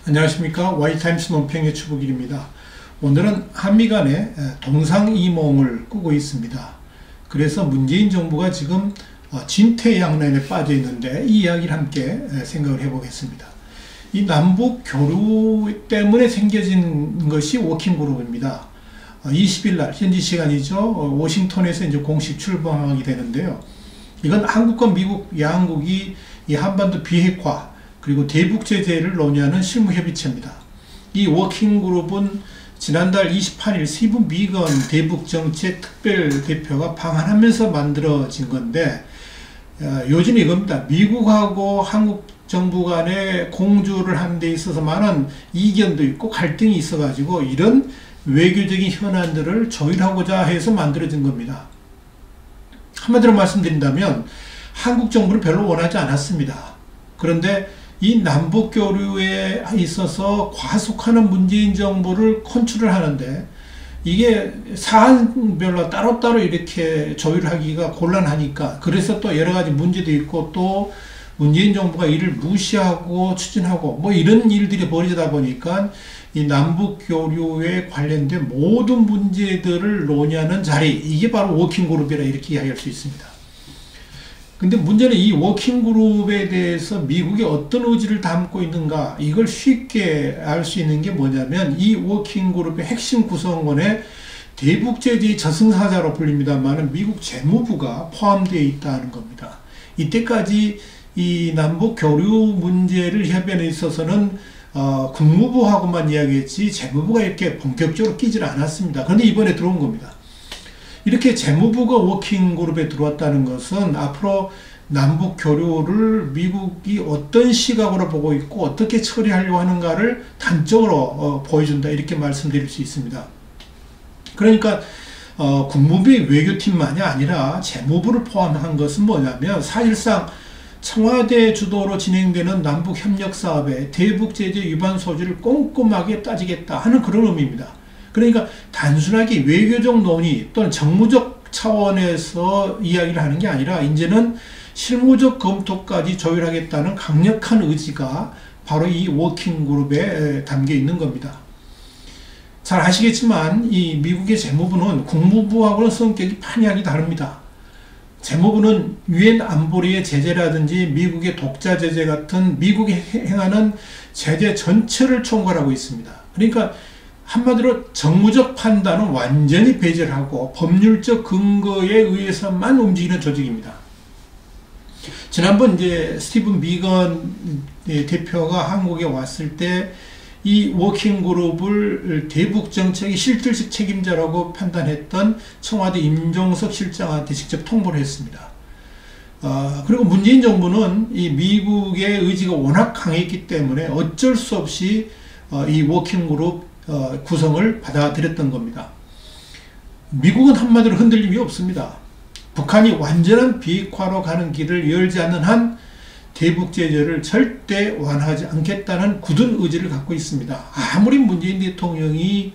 안녕하십니까. Y타임스 논평의 추복일입니다. 오늘은 한미 간에 동상이몽을 꾸고 있습니다. 그래서 문재인 정부가 지금 진퇴양난에 빠져 있는데 이 이야기를 함께 생각을 해보겠습니다. 이 남북 교류 때문에 생겨진 것이 워킹그룹입니다. 20일 날 현지 시간이죠. 워싱턴에서 이제 공식 출범하게 되는데요. 이건 한국과 미국 양국이 이 한반도 비핵화 그리고 대북 제재를 논의하는 실무협의체입니다. 이 워킹그룹은 지난달 28일 스티븐 비건 대북정책 특별대표가 방한하면서 만들어진 건데 요즘 이겁니다. 미국하고 한국 정부 간에 공조를 하는 데 있어서 많은 이견도 있고 갈등이 있어가지고 이런 외교적인 현안들을 조율하고자 해서 만들어진 겁니다. 한마디로 말씀드린다면 한국 정부를 별로 원하지 않았습니다. 그런데 이 남북 교류에 있어서 과속하는 문재인 정부를 컨트롤 하는데 이게 사안별로 따로따로 이렇게 조율하기가 곤란하니까 그래서 또 여러 가지 문제도 있고 또 문재인 정부가 이를 무시하고 추진하고 뭐 이런 일들이 벌어지다 보니까 이 남북 교류에 관련된 모든 문제들을 논의하는 자리, 이게 바로 워킹그룹이라 이렇게 이야기할 수 있습니다. 근데 문제는 이 워킹그룹에 대해서 미국이 어떤 의지를 담고 있는가, 이걸 쉽게 알 수 있는 게 뭐냐면 이 워킹그룹의 핵심 구성원에 대북제재의 저승사자로 불립니다만 미국 재무부가 포함되어 있다는 겁니다. 이때까지 이 남북 교류 문제를 협의에 있어서는 국무부하고만 이야기했지 재무부가 이렇게 본격적으로 끼질 않았습니다. 그런데 이번에 들어온 겁니다. 이렇게 재무부가 워킹그룹에 들어왔다는 것은 앞으로 남북 교류를 미국이 어떤 시각으로 보고 있고 어떻게 처리하려고 하는가를 단적으로 보여준다 이렇게 말씀드릴 수 있습니다. 그러니까 국무부의 외교팀만이 아니라 재무부를 포함한 것은 뭐냐면 사실상 청와대 주도로 진행되는 남북협력사업의 대북제재 위반 소지를 꼼꼼하게 따지겠다 하는 그런 의미입니다. 그러니까 단순하게 외교적 논의 또는 정무적 차원에서 이야기를 하는 게 아니라 이제는 실무적 검토까지 조율하겠다는 강력한 의지가 바로 이 워킹그룹에 담겨 있는 겁니다. 잘 아시겠지만 이 미국의 재무부는 국무부하고는 성격이 판이하게 다릅니다. 재무부는 유엔 안보리의 제재라든지 미국의 독자 제재 같은 미국이 행하는 제재 전체를 총괄하고 있습니다. 그러니까 한마디로 정무적 판단은 완전히 배제하고 법률적 근거에 의해서만 움직이는 조직입니다. 지난번 이제 스티븐 비건 대표가 한국에 왔을 때 이 워킹그룹을 대북정책의 실질적 책임자라고 판단했던 청와대 임종석 실장한테 직접 통보를 했습니다. 그리고 문재인 정부는 이 미국의 의지가 워낙 강했기 때문에 어쩔 수 없이 이 워킹그룹 구성을 받아들였던 겁니다. 미국은 한마디로 흔들림이 없습니다. 북한이 완전한 비핵화로 가는 길을 열지 않는 한 대북 제재를 절대 완화하지 않겠다는 굳은 의지를 갖고 있습니다. 아무리 문재인 대통령이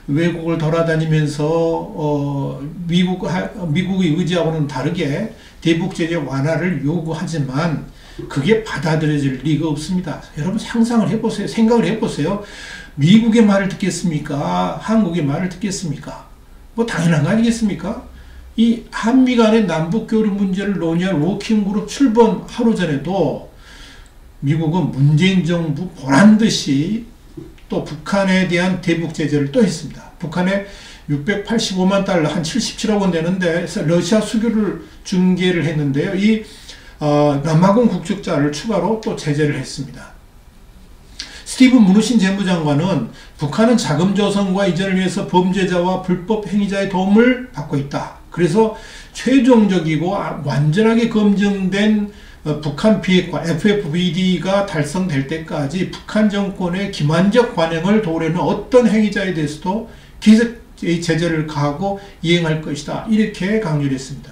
외국을 돌아다니면서 미국의 의지하고는 다르게 대북 제재 완화를 요구하지만 그게 받아들여질 리가 없습니다. 여러분 상상을 해보세요. 생각을 해보세요. 미국의 말을 듣겠습니까? 한국의 말을 듣겠습니까? 뭐 당연한 거 아니겠습니까? 이 한미 간의 남북 교류 문제를 논의할 워킹그룹 출범 하루 전에도 미국은 문재인 정부 보란듯이 또 북한에 대한 대북 제재를 또 했습니다. 북한에 685만 달러 한 77억 원 되는데 러시아 수교를 중개를 했는데요. 이 남아공 국적자를 추가로 또 제재를 했습니다. 스티븐 무누신 재무장관은 북한은 자금 조성과 이전을 위해서 범죄자와 불법 행위자의 도움을 받고 있다. 그래서 최종적이고 완전하게 검증된 북한 비핵화 FFVD가 달성될 때까지 북한 정권의 기만적 관행을 도우려는 어떤 행위자에 대해서도 계속 제재를 가하고 이행할 것이다. 이렇게 강조를 했습니다.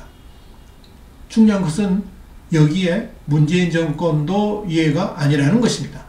중요한 것은 여기에 문재인 정권도 이해가 아니라는 것입니다.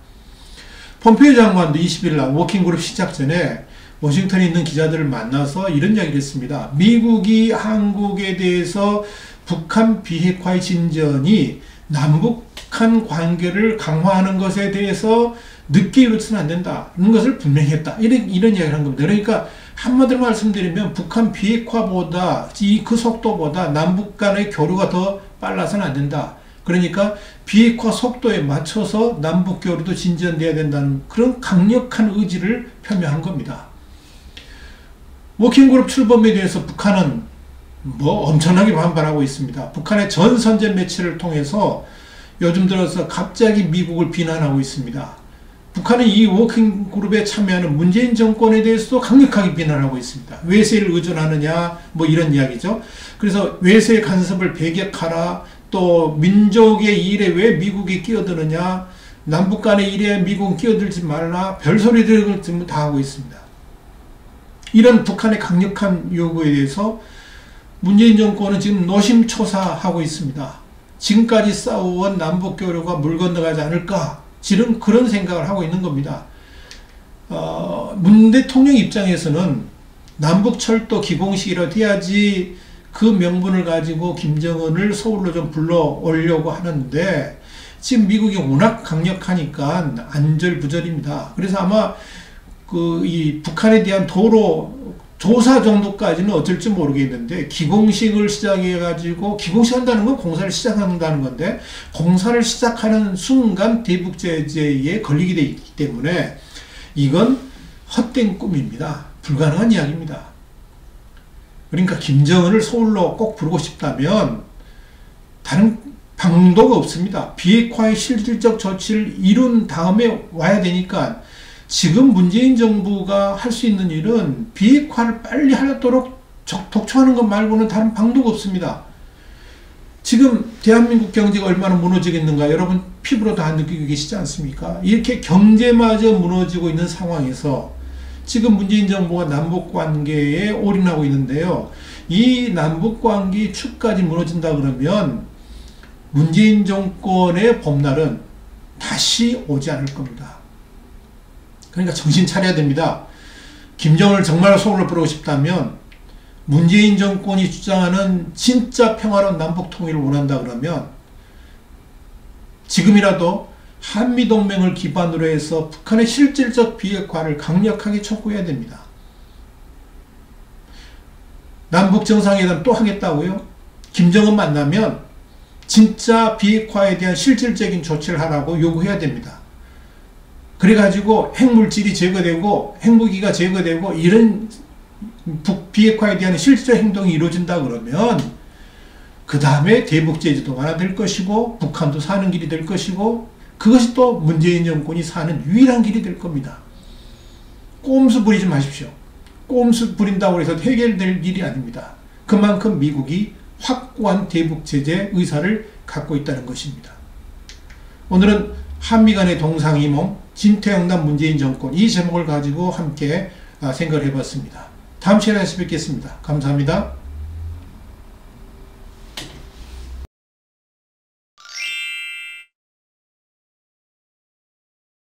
폼페이오 장관도 20일 날 워킹그룹 시작 전에 워싱턴에 있는 기자들을 만나서 이런 이야기를 했습니다. 미국이 한국에 대해서 북한 비핵화의 진전이 남북 북한 관계를 강화하는 것에 대해서 늦게 이루어서는 안 된다는 것을 분명히 했다. 이런 이야기를 한 겁니다. 그러니까 한마디로 말씀드리면 북한 비핵화보다 그 속도보다 남북 간의 교류가 더 빨라서는 안 된다. 그러니까 비핵화 속도에 맞춰서 남북 교류도 진전돼야 된다는 그런 강력한 의지를 표명한 겁니다. 워킹그룹 출범에 대해서 북한은 엄청나게 반발하고 있습니다. 북한의 전 선제 매체를 통해서 요즘 들어서 갑자기 미국을 비난하고 있습니다. 북한은 이 워킹그룹에 참여하는 문재인 정권에 대해서도 강력하게 비난하고 있습니다. 외세를 의존하느냐 이런 이야기죠. 그래서 외세 간섭을 배격하라, 또 민족의 일에 왜 미국이 끼어드느냐, 남북 간의 일에 미국은 끼어들지 말라, 별소리들을 다 하고 있습니다. 이런 북한의 강력한 요구에 대해서 문재인 정권은 지금 노심초사하고 있습니다. 지금까지 싸워온 남북교류가 물 건너가지 않을까, 지금 그런 생각을 하고 있는 겁니다. 문 대통령 입장에서는 남북철도 기공식이라도 해야지 그 명분을 가지고 김정은을 서울로 좀 불러오려고 하는데, 지금 미국이 워낙 강력하니까 안절부절입니다. 그래서 아마 이 북한에 대한 도로 조사 정도까지는 어쩔지 모르겠는데, 기공식을 시작해가지고, 기공식 한다는 건 공사를 시작한다는 건데, 공사를 시작하는 순간 대북제재에 걸리게 되어 있기 때문에 이건 헛된 꿈입니다. 불가능한 이야기입니다. 그러니까 김정은을 서울로 꼭 부르고 싶다면 다른 방도가 없습니다. 비핵화의 실질적 조치를 이룬 다음에 와야 되니까, 지금 문재인 정부가 할 수 있는 일은 비핵화를 빨리 하도록 독촉하는 것 말고는 다른 방도가 없습니다. 지금 대한민국 경제가 얼마나 무너지겠는가 여러분 피부로 다 느끼고 계시지 않습니까? 이렇게 경제마저 무너지고 있는 상황에서 지금 문재인 정부가 남북관계에 올인하고 있는데요. 이 남북관계 축까지 무너진다 그러면 문재인 정권의 봄날은 다시 오지 않을 겁니다. 그러니까 정신 차려야 됩니다. 김정은을 정말 서울로 부르고 싶다면, 문재인 정권이 주장하는 진짜 평화로운 남북 통일을 원한다 그러면 지금이라도 한미동맹을 기반으로 해서 북한의 실질적 비핵화를 강력하게 촉구해야 됩니다. 남북 정상회담 또 하겠다고요? 김정은 만나면 진짜 비핵화에 대한 실질적인 조치를 하라고 요구해야 됩니다. 그래가지고 핵물질이 제거되고 핵무기가 제거되고 이런 비핵화에 대한 실질적 행동이 이루어진다 그러면 그 다음에 대북제재도 완화될 것이고 북한도 사는 길이 될 것이고, 그것이 또 문재인 정권이 사는 유일한 길이 될 겁니다. 꼼수 부리지 마십시오. 꼼수 부린다고 해서 해결될 일이 아닙니다. 그만큼 미국이 확고한 대북제재 의사를 갖고 있다는 것입니다. 오늘은 한미 간의 동상이몽, 진퇴양난 문재인 정권, 이 제목을 가지고 함께 생각을 해봤습니다. 다음 시간에 다시 뵙겠습니다. 감사합니다.